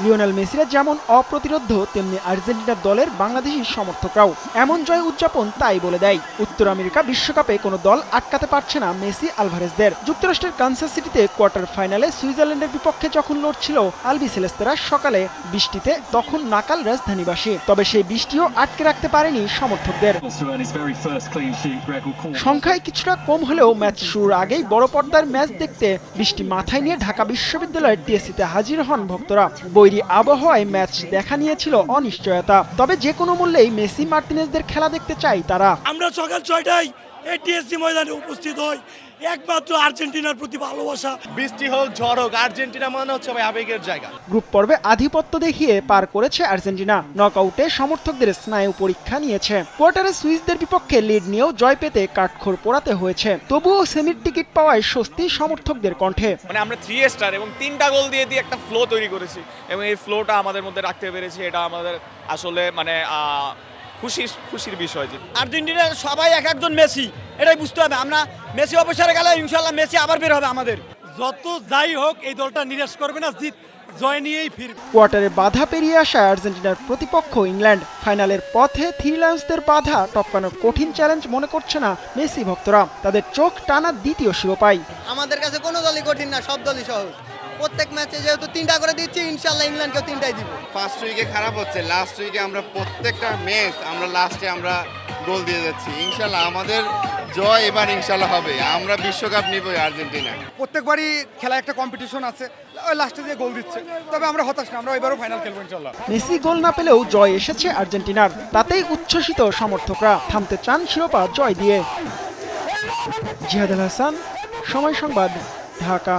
Lionel মেসিরা যেমন অপ্রতিরোধ্য, তেমনি আর্জেন্টিনার দলের বাংলাদেশি সমর্থকরাও। এমন জয় উদযাপন তাই বলে দেয়। উত্তর আমেরিকা বিশ্বকাপে কোনো দল আটকাতে পারছে না মেসি আলভারেজদের। যুক্তরাষ্ট্রের কানসাস সিটিতে কোয়ার্টার ফাইনালে সুইজারল্যান্ডের বিপক্ষে যখন লড়ছিল আলবিসেলেস্তেরা সকালে বৃষ্টিতে, তখন নাকাল রাজধানীবাসী। তবে সেই বৃষ্টিও আটকে রাখতে পারেনি সমর্থকদের। সংখ্যায় কিছুটা কম হলেও ম্যাচ শুরুর আগেই বড় পর্দার ম্যাচ দেখতে বৃষ্টি মাথায় নিয়ে ঢাকা বিশ্ববিদ্যালয়ের টিএসসিতে হাজির হন ভক্তরা। বৈরী আবহাওয়ায় ম্যাচ দেখা নিয়েছিল অনিশ্চয়তা। তবে যে কোনো মূল্যেই মেসি মার্টিনেজদের খেলা দেখতে চাই তারা। আমরা সকাল 6টায় এই টিএসসি ময়দানে উপস্থিত হই, একমাত্র আর্জেন্টিনার প্রতি ভালোবাসা। বৃষ্টি হোক ঝড় হোক, আর্জেন্টিনা মানে হচ্ছে আবেগের জায়গা। গ্রুপ পর্বে আধিপত্য দেখিয়ে পার করেছে আর্জেন্টিনা। নকআউটে সমর্থকদের স্নায়ু পরীক্ষা নিয়েছে। কোয়ার্টারে সুইসদের বিপক্ষে লিড নিয়েও জয় পেতে কাঠখড় পোড়াতে হয়েছে। তবুও সেমির টিকিট পাওয়ায় স্বস্তি সমর্থকদের কণ্ঠে। মানে আমরা 3 স্টার এবং 3টা গোল দিয়ে একটা ফ্লো তৈরি করেছি এবং এই ফ্লোটা আমাদের মধ্যে রাখতে পেরেছি। এটা আমাদের আসলে মানে খুশির বিষয়। যে আর্জেন্টিনার সবাই এক একজন মেসি, এটাই বুঝতে হবে। আমরা মেসি অবসরে গেলে ইনশাল্লাহ মেসি আবার বের হবে আমাদের। যত যাই হোক এই দলটা নিরাশ করবে না, জিত জয় নিয়েই ফিরবে। কোয়ার্টারে বাধা পেরিয়ে আসা আর্জেন্টিনার প্রতিপক্ষ ইংল্যান্ড। ফাইনালের পথে থ্রি লায়ন্সদের বাধা টপকানোর কঠিন চ্যালেঞ্জ মনে করছে না মেসি ভক্তরা। তাদের চোখ টানা দ্বিতীয় শিরোপায়। আমাদের কাছে কোনো দলই কঠিন না, সব দলই সহজ। প্রত্যেক ম্যাচে যেহেতু 3টা করে দিচ্ছি, ইনশাল্লাহ ইংল্যান্ডকেও 3টাই দিব। ফার্স্ট উইকে খারাপ হচ্ছে, লাস্ট উইকে আমরা প্রত্যেকটা ম্যাচ লাস্টে আমরা গোল দিয়ে যাচ্ছি। ইনশাল্লাহ আমাদের জয় এবার ইনশাল্লাহ হবে। আমরা বিশ্বকাপ নিবই আর্জেন্টিনা। প্রত্যেকবারই খেলা একটা কম্পিটিশন আছে, ওই লাস্টে যে গোল দিচ্ছে। তবে আমরা হতাশ না, আমরা এবারও ফাইনাল খেলবো ইনশাল্লাহ। মেসি গোল না পেলেও জয় এসেছে আর্জেন্টিনার, তাতেই উচ্ছ্বসিত সমর্থকরা। থামতে চান শিরোপা জয় দিয়ে। জিহাদ আল হাসান, সময় সংবাদ, ঢাকা।